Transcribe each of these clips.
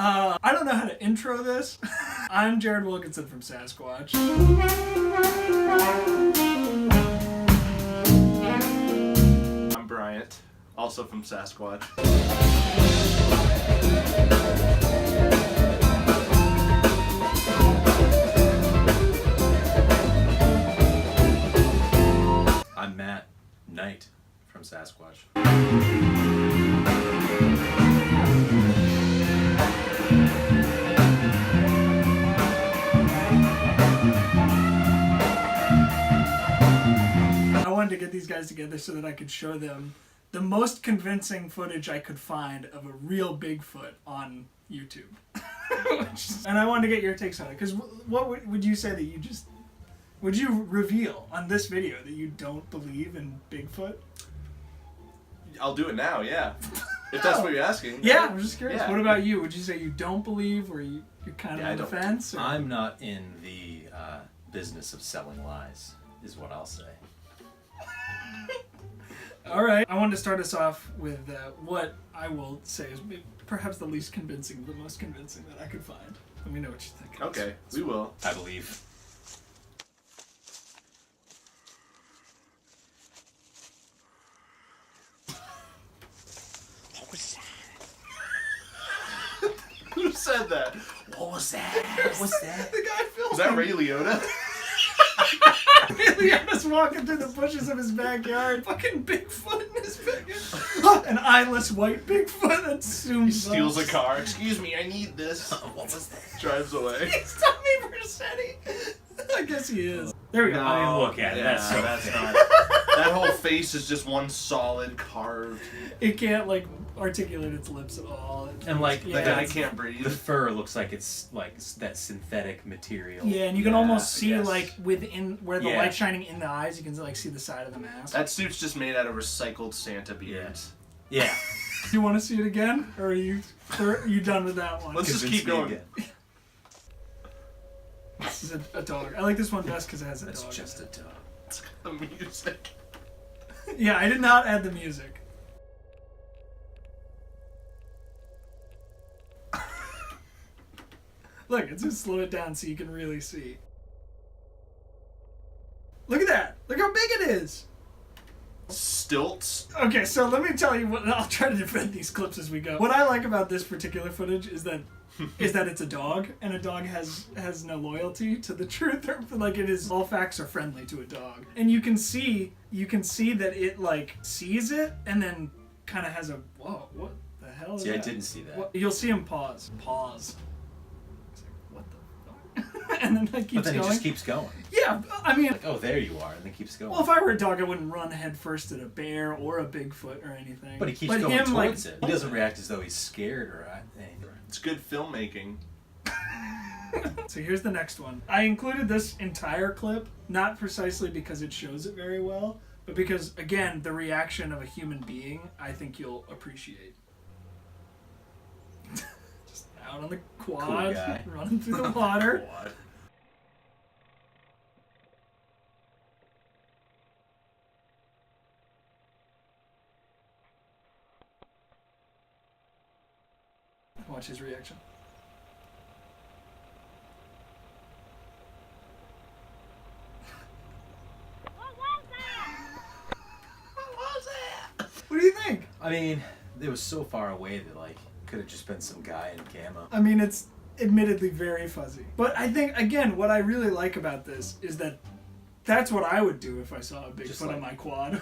I don't know how to intro this. I'm Jared Wilkinson from Sasquatch. I'm Bryant, also from Sassquatch. I'm Matt, Knight from Sasquatch. I wanted to get these guys together so that I could show them the most convincing footage I could find of a real Bigfoot on YouTube. And I wanted to get your takes on it, because what would you say that you just... Would you reveal on this video that you don't believe in Bigfoot? I'll do it now, yeah. If that's what you're asking. Yeah, I'm just curious. Yeah. What about you? Would you say you don't believe, or you're kind of on the fence? Or? I'm not in the business of selling lies, is what I'll say. All right. I wanted to start us off with what I will say is perhaps the least convincing, the most convincing that I could find. Let me know what you think. Okay, we will. I believe. Who said that? What was that? What's that? The guy filming. Was that Ray Liotta? Leona's walking through the bushes of his backyard. Fucking Bigfoot in his backyard. An eyeless white Bigfoot that zooms He steals up. a car. Excuse me, I need this. What was that? Drives away. He's Tommy Vercetti. I guess he is. There we go. I mean, look at it. Yeah, That's so that's fake. not. That whole face is just one solid carved. It can't like articulate its lips at all. And like Yeah. The guy can't breathe. the fur looks like it's like that synthetic material. Yeah, and you can Yeah, almost see yes. like within where the Yeah. light's shining in the eyes, you can like see the side of the mask. That suit's just made out of recycled Santa beards. Yeah. Do you want to see it again, or are you done with that one? Let's just Convince keep me going. again. This is a dog. I like this one best because it has a That's dog. just a dog. The music. Yeah, I did not add the music. Look, let's just slow it down so you can really see. Look at that! Look how big it is! Stilts. Okay, so let me tell you what. I'll try to defend these clips as we go. What I like about this particular footage is that it's a dog, and a dog has no loyalty to the truth. Like, it is, all facts are friendly to a dog, and you can see that it like sees it and then kind of has a whoa, what the hell is See, that? I didn't see that. What, you'll see him pause. He's like, what the fuck? And then like keeps But then going. he just keeps going. Yeah, I mean. Like, oh, there you are, and then keeps going. Well, if I were a dog, I wouldn't run head first at a bear or a Bigfoot or anything. But he keeps going towards it. He doesn't react as though he's scared or anything. It's good filmmaking. So here's the next one. I included this entire clip, not precisely because it shows it very well, but because, again, the reaction of a human being, I think you'll appreciate. Just out on the quad, Cool guy. running through the water. What? Watch his reaction. What do you think? I mean, it was so far away that like could have just been some guy in camo. I mean, it's admittedly very fuzzy. But I think, again, what I really like about this is that that's what I would do if I saw a Just Bigfoot like- on my quad.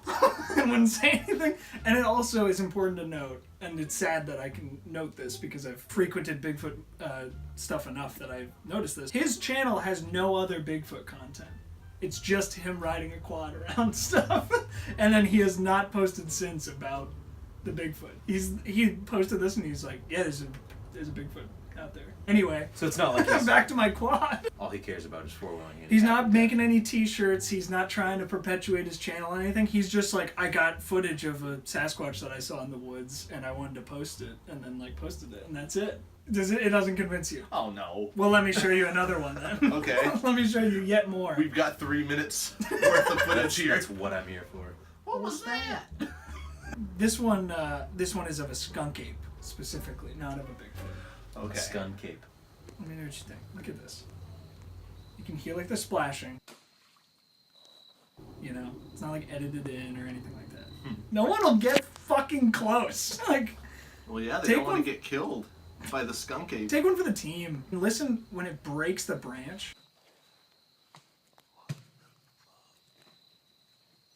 I wouldn't say anything. And it also is important to note, and it's sad that I can note this because I've frequented Bigfoot stuff enough that I've noticed this. His channel has no other Bigfoot content. It's just him riding a quad around stuff. And then he has not posted since about the Bigfoot. He posted this and he's like, yeah, there's a Bigfoot out there. Anyway, So it's not like he's, back to my quad. all he cares about is four-wheeling it. He's not making any t-shirts. He's not trying to perpetuate his channel or anything. He's just like, I got footage of a Sasquatch that I saw in the woods and I wanted to post it, and then like posted it, and that's it. It doesn't convince you? Oh no. Well, let me show you another one then. Okay. Let me show you yet more. We've got 3 minutes worth of footage here. That's what I'm here for. What was that? This one is of a skunk ape. specifically, not of a Bigfoot. Okay. Skun cape. Let me know what you think. Look at this. You can hear like the splashing. You know, it's not like edited in or anything like that. No one will get fucking close. Like, Well, yeah, they Take don't want one- to get killed by the skunk ape. take one for the team. Listen when it breaks the branch.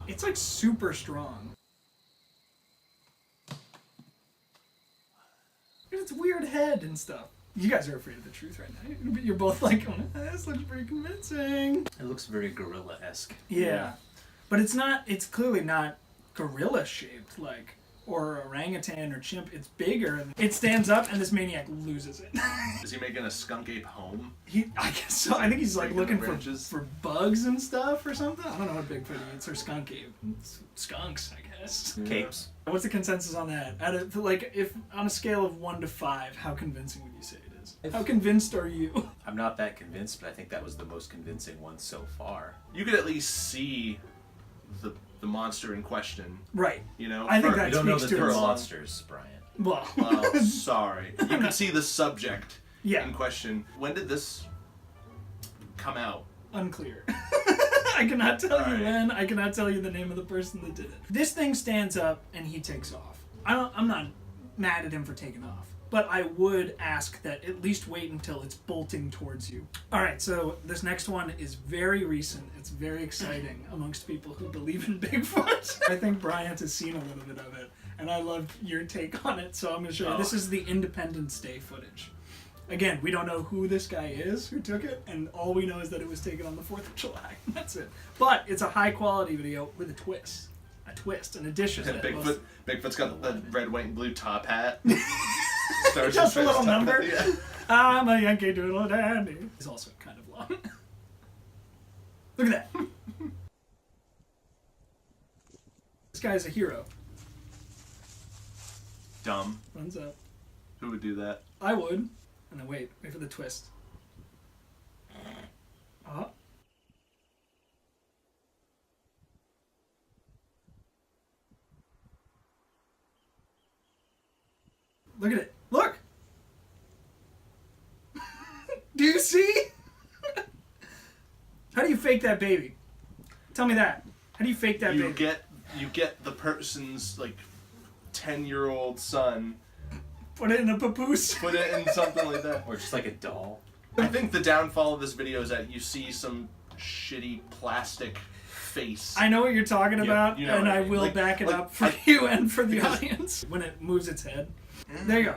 It's like super strong. And its weird head and stuff. You guys are afraid of the truth right now. You're both like, oh, this looks pretty convincing. It looks very gorilla-esque. Yeah. But it's not, it's clearly not gorilla shaped, like, or orangutan or chimp. It's bigger. And it stands up and this maniac loses it. Is he making a skunk ape home? I guess so. I think he's like Breaking looking the branches? for bugs and stuff or something. I don't know what Bigfoot eats or skunk ape. It's skunks, I guess. Capes. What's the consensus on that? Out of, like, if on a scale of 1 to 5, how convincing would you say it is? How convinced are you? I'm not that convinced, but I think that was the most convincing one so far. You could at least see the monster in question. Right. You know, I think for- that You don't know speaks that to they're it. monsters, Brian. Well, Well, sorry. You could see the subject yeah, in question. When did this come out? unclear. I cannot tell you Alright. when. I cannot tell you the name of the person that did it. This thing stands up and he takes off. I'm not mad at him for taking off, but I would ask that at least wait until it's bolting towards you. All right, so this next one is very recent. It's very exciting amongst people who believe in Bigfoot. I think Bryant has seen a little bit of it, and I loved your take on it, so I'm going to show you. This is the Independence Day footage. Again, we don't know who this guy is who took it, and all we know is that it was taken on the 4th of July. That's it. But it's a high-quality video with a twist. An addition. And that most- Bigfoot's got the red, white, and blue top hat. Starts Just a his little top number. hat, yeah. I'm a Yankee Doodle Dandy. It's also kind of long. Look at that. This guy's a hero. Dumb. Runs up. Who would do that? I would. And then wait for the twist. Look at it. Look! Do you see? How do you fake that baby? Tell me that. How do you fake that You baby? get the person's like 10-year-old son, Put it in a papoose. put it in something like that. Or just like a doll. I think the downfall of this video is that you see some shitty plastic face. I know what you're talking Yeah, about, you know and what I I mean. will Like- back it like, up for you and for the audience. When it moves its head. There you go.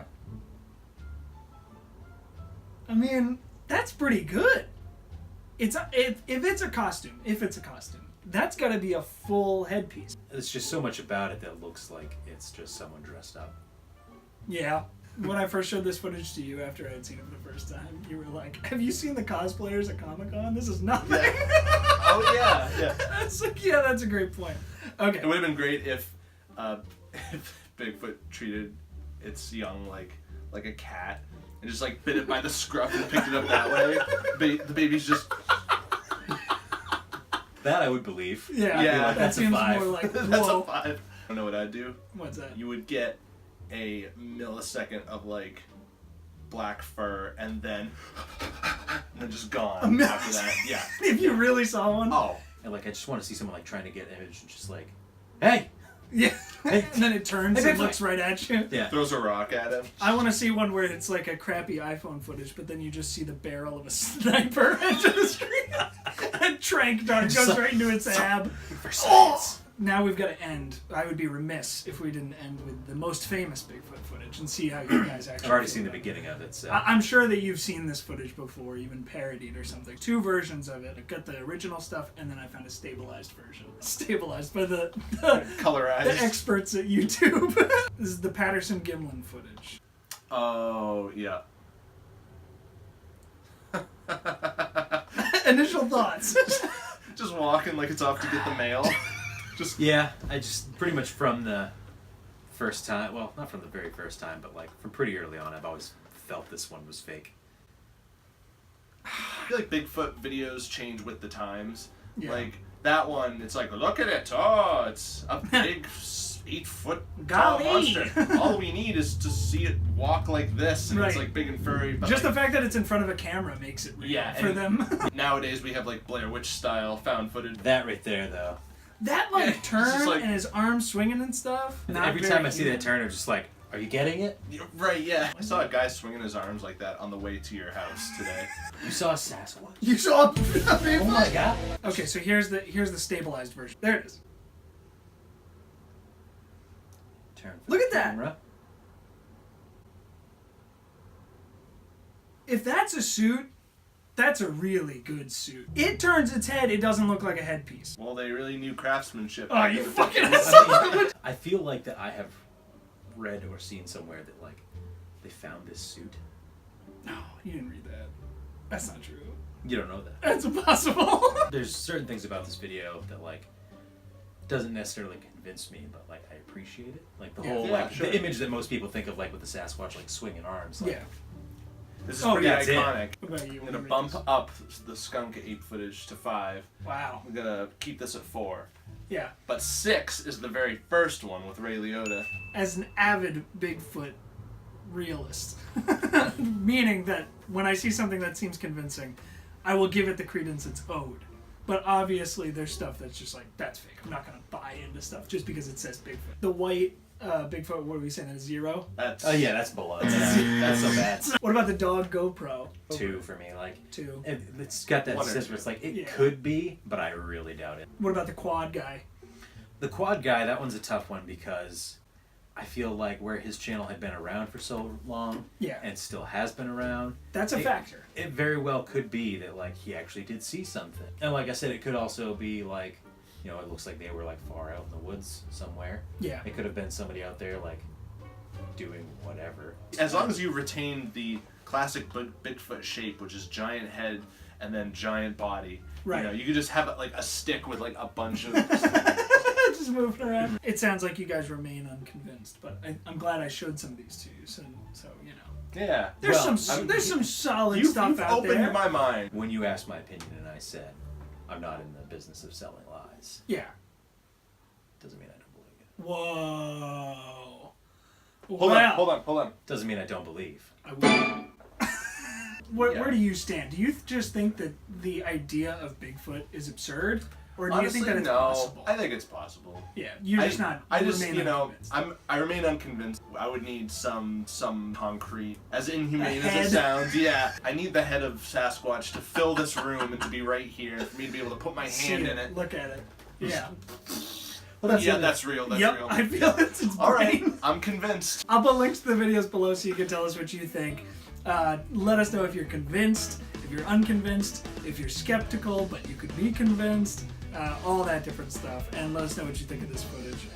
I mean, that's pretty good. If it's a costume, that's got to be a full headpiece. There's just so much about it that looks like it's just someone dressed up. Yeah. When I first showed this footage to you after I had seen it for the first time, you were like, "Have you seen the cosplayers at Comic-Con? This is nothing." Oh yeah, yeah. That's like, yeah, that's a great point. Okay. It would have been great if Bigfoot treated its young like a cat and just like bit it by the scruff and picked it up that way. The baby's just That I would believe. Yeah, Yeah, that that's a seems 5. more like, that's whoa. a 5. I don't know what I'd do. What's that? You would get a millisecond of like black fur and then just gone after that. Yeah. If you really saw one. Oh. And like I just want to see someone like trying to get an image and just like, hey! Yeah. Hey. And then it turns Hey, and Bigfoot. looks right at you. Yeah. Throws a rock at him. I want to see one where it's like a crappy iPhone footage, but then you just see the barrel of a sniper into the screen. A trank dart goes right into its ab. For science. Now we've got to end. I would be remiss if we didn't end with the most famous Bigfoot footage and see how you guys actually I've already feel seen the about it. beginning of it, so. I'm sure that you've seen this footage before, even parodied or something. 2 versions of it. I've got the original stuff, and then I found a stabilized version. Stabilized by the Colorized. experts at YouTube. This is the Patterson Gimlin footage. Oh yeah. Initial thoughts. Just walking like it's off to get the mail. Just Yeah, I just pretty much from the first time, well, not from the very first time, but like from pretty early on, I've always felt this one was fake. I feel like Bigfoot videos change with the times. Yeah. Like that one, it's like, look at it. Oh, it's a big 8-foot tall Golly. monster. All we need is to see it walk like this, and it's Right. like big and furry. But Just like, the fact that it's in front of a camera makes it real for and them. nowadays we have like Blair Witch style found footage. That right there, though. That Yeah, like it's turn just like- and his arms swinging and stuff. not Every very time I see human. that turn, I'm just like, are you getting it? Right, yeah. I saw a guy swinging his arms like that on the way to your house today. You saw a Sassquatch? You saw a Bigfoot? Oh my god. Okay, so here's the stabilized version. There it is. Turn for Look the at that. camera. If that's a suit, that's a really good suit. It turns its head, it doesn't look like a headpiece. Well, they really knew craftsmanship. Oh, you fucking I feel like that I have read or seen somewhere that like they found this suit. No, you didn't read that. That's not true. You don't know that. That's impossible. There's certain things about this video that like doesn't necessarily convince me, but like I appreciate it. Like the whole like sure. the image that most people think of like with the Sasquatch like swinging arms. Like, Yeah. This is Oh, pretty yeah, that's it. iconic. What about you? I'm gonna bump up the skunk 8 footage to 5. Wow. I'm gonna keep this at 4. Yeah. But 6 is the very first one with Ray Liotta. As an avid Bigfoot realist, meaning that when I see something that seems convincing, I will give it the credence it's owed. But obviously, there's stuff that's just like, that's fake. I'm not gonna buy into stuff just because it says Bigfoot. The white Bigfoot, what are we saying? That's 0. That's Oh yeah, that's below. That's so bad. What about the dog GoPro? 2 for me. Like 2. it's got that 1 or sense 2. where it's like it Yeah. could be, but I really doubt it. What about the quad guy? The quad guy, that one's a tough one because I feel like where his channel had been around for so long Yeah. and still has been around, That's a factor. it very well could be that like he actually did see something. And like I said, it could also be like, you know, it looks like they were like far out in the woods somewhere. Yeah. It could have been somebody out there like doing whatever. as long as you retain the classic Bigfoot shape, which is giant head and then giant body. Right. You know, you could just have like a stick with like a bunch of. Just moving around. It sounds like you guys remain unconvinced, but I'm glad I showed some of these to you, so you know. Yeah. There's Well, there's some solid You've stuff out opened there. my mind. When you asked my opinion and I said, I'm not in the business of selling lies, Yeah. doesn't mean I don't believe it. Whoa. Hold on. Doesn't mean I don't believe. I will. Where, Yeah. where do you stand? Do you just think that the idea of Bigfoot is absurd, or do Honestly, you think that it's no. possible? I think it's possible. Yeah, you're just not. I you just, remain you know, unconvinced. I remain unconvinced. I would need some concrete, as inhumane A as head. it sounds. Yeah, I need the head of Sasquatch to fill this room and to be right here for me to be able to put my See hand in it. Look at it. Yeah. Well, Yeah, that's real. That's yep. real. I feel it's All right, brain. I'm convinced. I'll put links to the videos below so you can tell us what you think. Let us know if you're convinced, if you're unconvinced, if you're skeptical but you could be convinced, all that different stuff. And let us know what you think of this footage.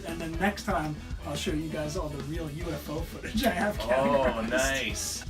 And then next time I'll show you guys all the real UFO footage I have categorized. Oh, nice.